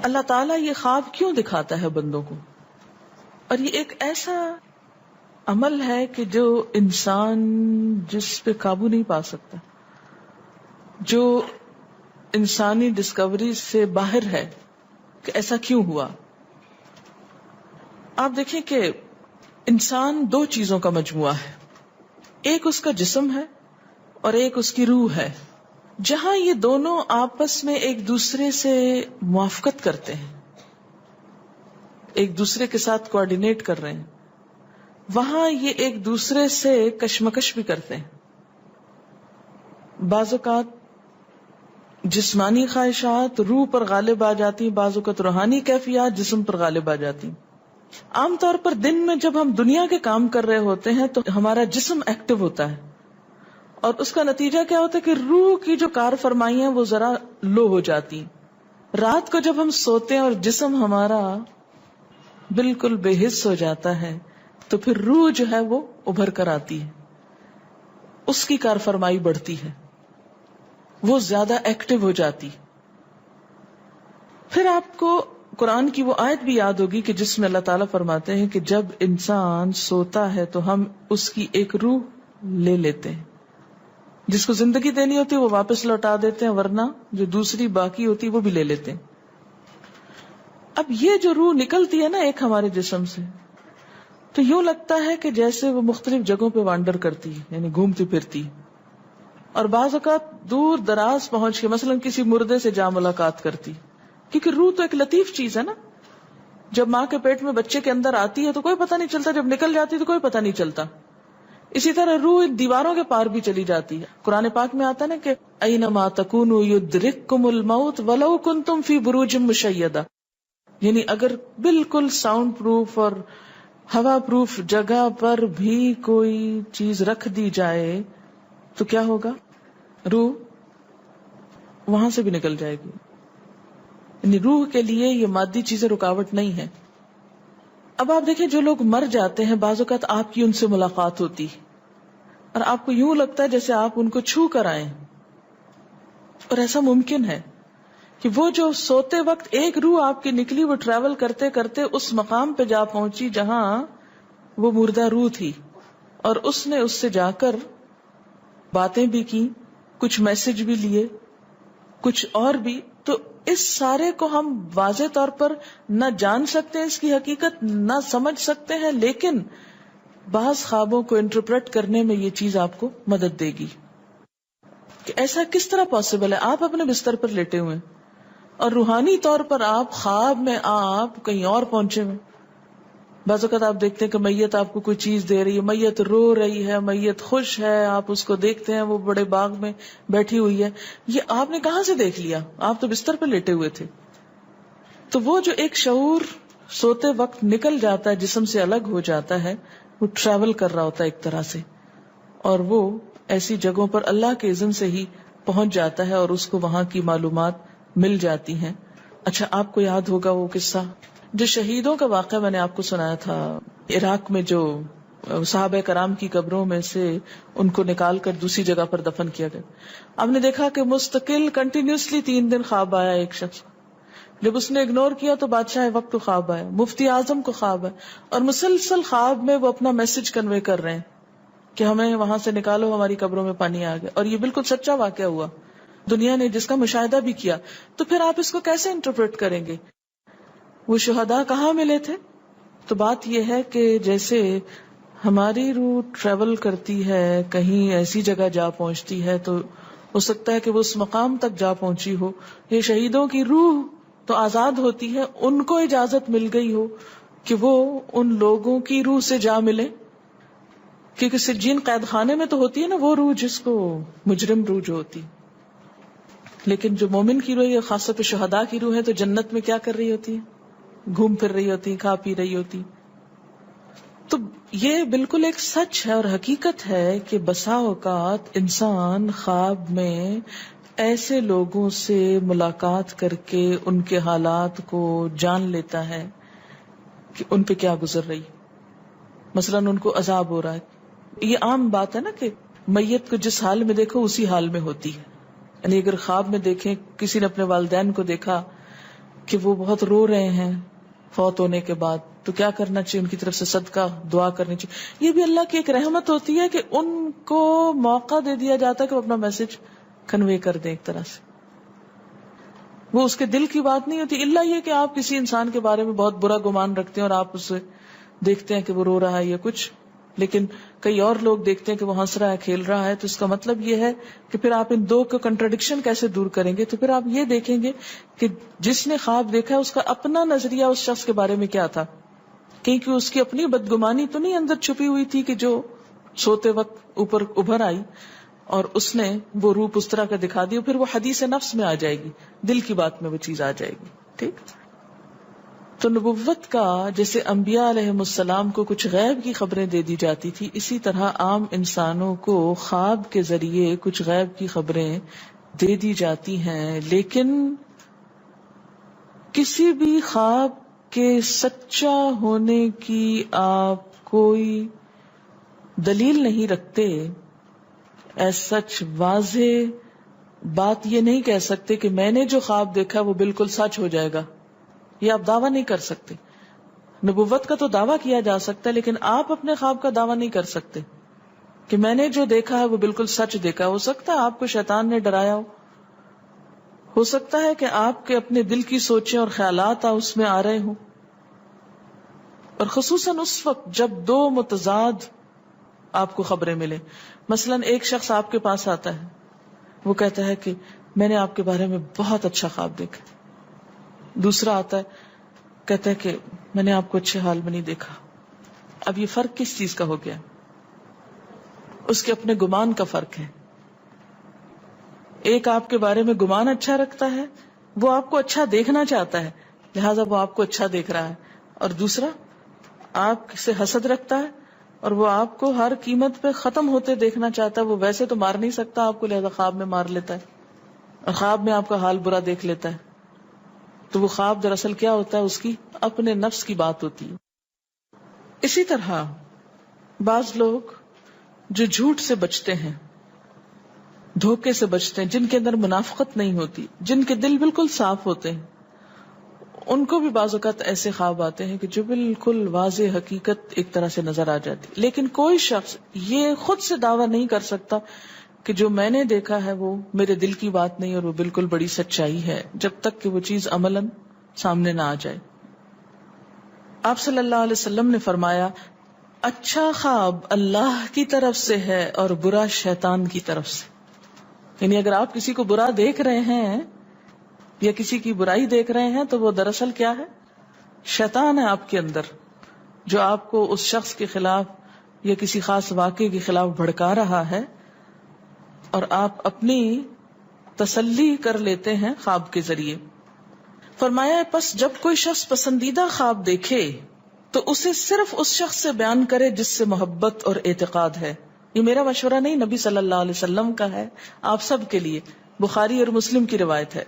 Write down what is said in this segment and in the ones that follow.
اللہ تعالیٰ یہ خواب کیوں دکھاتا ہے بندوں کو؟ اور یہ ایک ایسا عمل ہے کہ جو انسان جس پہ قابو نہیں پا سکتا، جو انسانی ڈسکوری سے باہر ہے کہ ایسا کیوں ہوا. آپ دیکھیں کہ انسان دو چیزوں کا مجموعہ ہے، ایک اس کا جسم ہے اور ایک اس کی روح ہے. جہاں یہ دونوں آپس میں ایک دوسرے سے موافقت کرتے ہیں، ایک دوسرے کے ساتھ کوآرڈینیٹ کر رہے ہیں، وہاں یہ ایک دوسرے سے کشمکش بھی کرتے ہیں. بعض اوقات جسمانی خواہشات روح پر غالب آ جاتی، بعض اوقات روحانی کیفیات جسم پر غالب آ جاتی. عام طور پر دن میں جب ہم دنیا کے کام کر رہے ہوتے ہیں تو ہمارا جسم ایکٹیو ہوتا ہے، اور اس کا نتیجہ کیا ہوتا ہے کہ روح کی جو کار فرمائی ہیں وہ ذرا لو ہو جاتی. رات کو جب ہم سوتے ہیں اور جسم ہمارا بالکل بے حس ہو جاتا ہے تو پھر روح جو ہے وہ ابھر کر آتی ہے، اس کی کار فرمائی بڑھتی ہے، وہ زیادہ ایکٹیو ہو جاتی. پھر آپ کو قرآن کی وہ آیت بھی یاد ہوگی کہ جس میں اللہ تعالیٰ فرماتے ہیں کہ جب انسان سوتا ہے تو ہم اس کی ایک روح لے لیتے ہیں، جس کو زندگی دینی ہوتی ہے وہ واپس لوٹا دیتے ہیں، ورنہ جو دوسری باقی ہوتی وہ بھی لے لیتے ہیں. اب یہ جو روح نکلتی ہے نا ایک ہمارے جسم سے، تو یوں لگتا ہے کہ جیسے وہ مختلف جگہوں پہ وانڈر کرتی ہے، یعنی گھومتی پھرتی، اور بعض اوقات دور دراز پہنچ کے مثلا کسی مردے سے جا ملاقات کرتی، کیونکہ روح تو ایک لطیف چیز ہے نا. جب ماں کے پیٹ میں بچے کے اندر آتی ہے تو کوئی پتہ نہیں چلتا، جب نکل جاتی تو کوئی پتہ نہیں چلتا. اسی طرح روح دیواروں کے پار بھی چلی جاتی ہے. قرآن پاک میں آتا ہے نا کہ اینما تکونوا یدرککم الموت ولو کنتم فی بروج مشیدہ، یعنی اگر بالکل ساؤنڈ پروف اور ہوا پروف جگہ پر بھی کوئی چیز رکھ دی جائے تو کیا ہوگا؟ روح وہاں سے بھی نکل جائے گی. یعنی روح کے لیے یہ مادی چیزیں رکاوٹ نہیں ہے. اب آپ دیکھیں جو لوگ مر جاتے ہیں بعض اوقات آپ کی ان سے ملاقات ہوتی اور آپ کو یوں لگتا ہے جیسے آپ ان کو چھو کر آئیں، اور ایسا ممکن ہے کہ وہ جو سوتے وقت ایک روح آپ کی نکلی وہ ٹریول کرتے کرتے اس مقام پہ جا پہنچی جہاں وہ مردہ روح تھی، اور اس نے اس سے جا کر باتیں بھی کی، کچھ میسج بھی لیے، کچھ اور بھی. تو اس سارے کو ہم واضح طور پر نہ جان سکتے ہیں، اس کی حقیقت نہ سمجھ سکتے ہیں، لیکن بعض خوابوں کو انٹرپریٹ کرنے میں یہ چیز آپ کو مدد دے گی کہ ایسا کس طرح پاسبل ہے. آپ اپنے بستر پر لیٹے ہوئے اور روحانی طور پر آپ خواب میں آپ کہیں اور پہنچے ہوئے. بعض اوقات آپ دیکھتے ہیں کہ میت آپ کو کوئی چیز دے رہی ہے، میت رو رہی ہے، میت خوش ہے، آپ اس کو دیکھتے ہیں وہ بڑے باغ میں بیٹھی ہوئی ہے. یہ آپ نے کہاں سے دیکھ لیا؟ آپ تو بستر پہ لیٹے ہوئے تھے. تو وہ جو ایک شعور سوتے وقت نکل جاتا ہے، جسم سے الگ ہو جاتا ہے، وہ ٹریول کر رہا ہوتا ہے ایک طرح سے، اور وہ ایسی جگہوں پر اللہ کے اذن سے ہی پہنچ جاتا ہے اور اس کو وہاں کی معلومات مل جاتی ہیں. اچھا آپ کو یاد ہوگا وہ قصہ جو شہیدوں کا واقعہ میں نے آپ کو سنایا تھا، عراق میں جو صحابہ کرام کی قبروں میں سے ان کو نکال کر دوسری جگہ پر دفن کیا گیا. آپ نے دیکھا کہ مستقل کنٹینیوسلی 3 دن خواب آیا ایک شخص، جب اس نے اگنور کیا تو بادشاہ وقت کو خواب آیا، مفتی اعظم کو خواب ہے، اور مسلسل خواب میں وہ اپنا میسج کنوے کر رہے ہیں کہ ہمیں وہاں سے نکالو، ہماری قبروں میں پانی آ گیا. اور یہ بالکل سچا واقعہ ہوا، دنیا نے جس کا مشاہدہ بھی کیا. تو پھر آپ اس کو کیسے انٹرپریٹ کریں گے؟ وہ شہداء کہاں ملے تھے؟ تو بات یہ ہے کہ جیسے ہماری روح ٹریول کرتی ہے، کہیں ایسی جگہ جا پہنچتی ہے، تو ہو سکتا ہے کہ وہ اس مقام تک جا پہنچی ہو. یہ شہیدوں کی روح تو آزاد ہوتی ہے، ان کو اجازت مل گئی ہو کہ وہ ان لوگوں کی روح سے جا ملے، کیونکہ سجین قید خانے میں تو ہوتی ہے نا وہ روح جس کو مجرم روح جو ہوتی، لیکن جو مومن کی روح ہے، خاص طور پہ شہداء کی روح ہے، تو جنت میں کیا کر رہی ہوتی ہے؟ گھوم پھر رہی ہوتی، کھا پی رہی ہوتی. تو یہ بالکل ایک سچ ہے اور حقیقت ہے کہ بسا اوقات انسان خواب میں ایسے لوگوں سے ملاقات کر کے ان کے حالات کو جان لیتا ہے کہ ان پہ کیا گزر رہی. مثلا ان کو عذاب ہو رہا ہے. یہ عام بات ہے نا کہ میت کو جس حال میں دیکھو اسی حال میں ہوتی ہے. یعنی اگر خواب میں دیکھیں کسی نے اپنے والدین کو دیکھا کہ وہ بہت رو رہے ہیں فوت ہونے کے بعد، تو کیا کرنا چاہیے؟ ان کی طرف سے صدقہ دعا کرنی چاہیے. یہ بھی اللہ کی ایک رحمت ہوتی ہے کہ ان کو موقع دے دیا جاتا ہے کہ وہ اپنا میسج کنوے کر دیں. ایک طرح سے وہ اس کے دل کی بات نہیں ہوتی، الا یہ کہ آپ کسی انسان کے بارے میں بہت برا گمان رکھتے ہیں اور آپ اسے دیکھتے ہیں کہ وہ رو رہا ہے یا کچھ، لیکن کئی اور لوگ دیکھتے ہیں کہ وہ ہنس رہا ہے، کھیل رہا ہے. تو اس کا مطلب یہ ہے کہ پھر آپ ان دو کا کنٹرڈکشن کیسے دور کریں گے؟ تو پھر آپ یہ دیکھیں گے کہ جس نے خواب دیکھا اس کا اپنا نظریہ اس شخص کے بارے میں کیا تھا، کیونکہ اس کی اپنی بدگمانی تو نہیں اندر چھپی ہوئی تھی کہ جو سوتے وقت اوپر ابھر آئی اور اس نے وہ روپ اس طرح کا دکھا دیا. پھر وہ حدیث نفس میں آ جائے گی، دل کی بات میں وہ چیز آ جائے گی. ٹھیک. تو نبوت کا جیسے انبیاء علیہم السلام کو کچھ غیب کی خبریں دے دی جاتی تھی، اسی طرح عام انسانوں کو خواب کے ذریعے کچھ غیب کی خبریں دے دی جاتی ہیں. لیکن کسی بھی خواب کے سچا ہونے کی آپ کوئی دلیل نہیں رکھتے. ایز سچ واضح بات یہ نہیں کہہ سکتے کہ میں نے جو خواب دیکھا وہ بالکل سچ ہو جائے گا، یہ آپ دعویٰ نہیں کر سکتے. نبوت کا تو دعویٰ کیا جا سکتا ہے، لیکن آپ اپنے خواب کا دعویٰ نہیں کر سکتے کہ میں نے جو دیکھا ہے وہ بالکل سچ دیکھا. ہو سکتا ہے آپ کو شیطان نے ڈرایا ہو سکتا ہے کہ آپ کے اپنے دل کی سوچیں اور خیالات اس میں آ رہے ہوں. اور خصوصاً اس وقت جب دو متضاد آپ کو خبریں ملیں. مثلاً ایک شخص آپ کے پاس آتا ہے، وہ کہتا ہے کہ میں نے آپ کے بارے میں بہت اچھا خواب دیکھا. دوسرا آتا ہے کہتا ہے کہ میں نے آپ کو اچھے حال میں نہیں دیکھا. اب یہ فرق کس چیز کا ہو گیا؟ اس کے اپنے گمان کا فرق ہے. ایک آپ کے بارے میں گمان اچھا رکھتا ہے، وہ آپ کو اچھا دیکھنا چاہتا ہے لہذا وہ آپ کو اچھا دیکھ رہا ہے، اور دوسرا آپ سے حسد رکھتا ہے اور وہ آپ کو ہر قیمت پہ ختم ہوتے دیکھنا چاہتا ہے. وہ ویسے تو مار نہیں سکتا آپ کو، لہذا خواب میں مار لیتا ہے اور خواب میں آپ کا حال برا دیکھ لیتا ہے. تو وہ خواب دراصل کیا ہوتا ہے؟ اس کی اپنے نفس کی بات ہوتی ہے. اسی طرح بعض لوگ جو جھوٹ سے بچتے ہیں، دھوکے سے بچتے ہیں، جن کے اندر منافقت نہیں ہوتی، جن کے دل بالکل صاف ہوتے ہیں، ان کو بھی بعض اوقات ایسے خواب آتے ہیں کہ جو بالکل واضح حقیقت ایک طرح سے نظر آ جاتی. لیکن کوئی شخص یہ خود سے دعویٰ نہیں کر سکتا کہ جو میں نے دیکھا ہے وہ میرے دل کی بات نہیں اور وہ بالکل بڑی سچائی ہے، جب تک کہ وہ چیز عملاً سامنے نہ آ جائے. آپ صلی اللہ علیہ وسلم نے فرمایا اچھا خواب اللہ کی طرف سے ہے اور برا شیطان کی طرف سے. یعنی اگر آپ کسی کو برا دیکھ رہے ہیں یا کسی کی برائی دیکھ رہے ہیں تو وہ دراصل کیا ہے؟ شیطان ہے آپ کے اندر، جو آپ کو اس شخص کے خلاف یا کسی خاص واقعے کے خلاف بھڑکا رہا ہے، اور آپ اپنی تسلی کر لیتے ہیں خواب کے ذریعے. فرمایا پس جب کوئی شخص پسندیدہ خواب دیکھے تو اسے صرف اس شخص سے بیان کرے جس سے محبت اور اعتقاد ہے. یہ میرا مشورہ نہیں، نبی صلی اللہ علیہ وسلم کا ہے آپ سب کے لیے. بخاری اور مسلم کی روایت ہے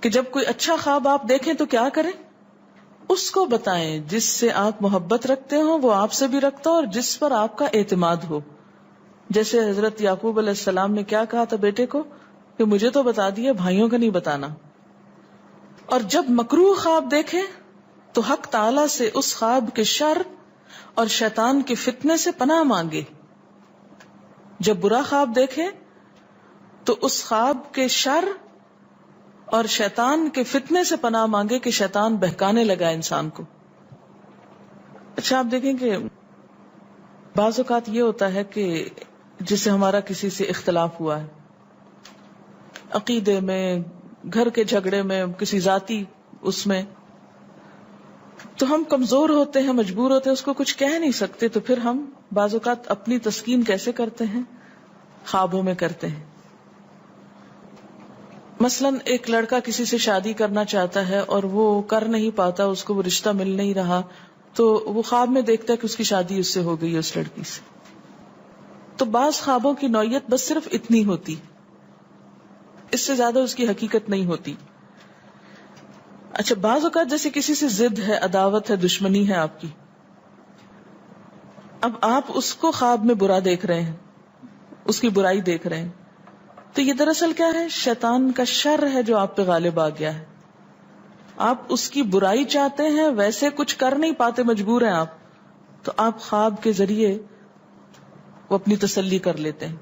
کہ جب کوئی اچھا خواب آپ دیکھیں تو کیا کریں؟ اس کو بتائیں جس سے آپ محبت رکھتے ہو، وہ آپ سے بھی رکھتا ہو اور جس پر آپ کا اعتماد ہو. جیسے حضرت یعقوب علیہ السلام نے کیا کہا تھا بیٹے کو کہ مجھے تو بتا دیا، بھائیوں کا نہیں بتانا. اور جب مکروہ خواب دیکھیں تو حق تعالی سے اس خواب کے شر اور شیطان کے فتنے سے پناہ مانگے. جب برا خواب دیکھیں تو اس خواب کے شر اور شیطان کے فتنے سے پناہ مانگے کہ شیطان بہکانے لگا انسان کو. اچھا آپ دیکھیں کہ بعض اوقات یہ ہوتا ہے کہ جسے ہمارا کسی سے اختلاف ہوا ہے، عقیدے میں، گھر کے جھگڑے میں، کسی ذاتی اس میں، تو ہم کمزور ہوتے ہیں، مجبور ہوتے ہیں، اس کو کچھ کہہ نہیں سکتے. تو پھر ہم بعض اوقات اپنی تسکین کیسے کرتے ہیں؟ خوابوں میں کرتے ہیں. مثلاً ایک لڑکا کسی سے شادی کرنا چاہتا ہے اور وہ کر نہیں پاتا، اس کو وہ رشتہ مل نہیں رہا، تو وہ خواب میں دیکھتا ہے کہ اس کی شادی اس سے ہو گئی ہے، اس لڑکی سے. تو بعض خوابوں کی نوعیت بس صرف اتنی ہوتی، اس سے زیادہ اس کی حقیقت نہیں ہوتی. اچھا بعض اوقات جیسے کسی سے ضد ہے، عداوت ہے، دشمنی ہے آپ کی، اب آپ اس کو خواب میں برا دیکھ رہے ہیں، اس کی برائی دیکھ رہے ہیں، تو یہ دراصل کیا ہے؟ شیطان کا شر ہے جو آپ پہ غالب آ گیا ہے. آپ اس کی برائی چاہتے ہیں، ویسے کچھ کر نہیں پاتے، مجبور ہیں آپ، تو آپ خواب کے ذریعے وہ اپنی تسلی کر لیتے ہیں.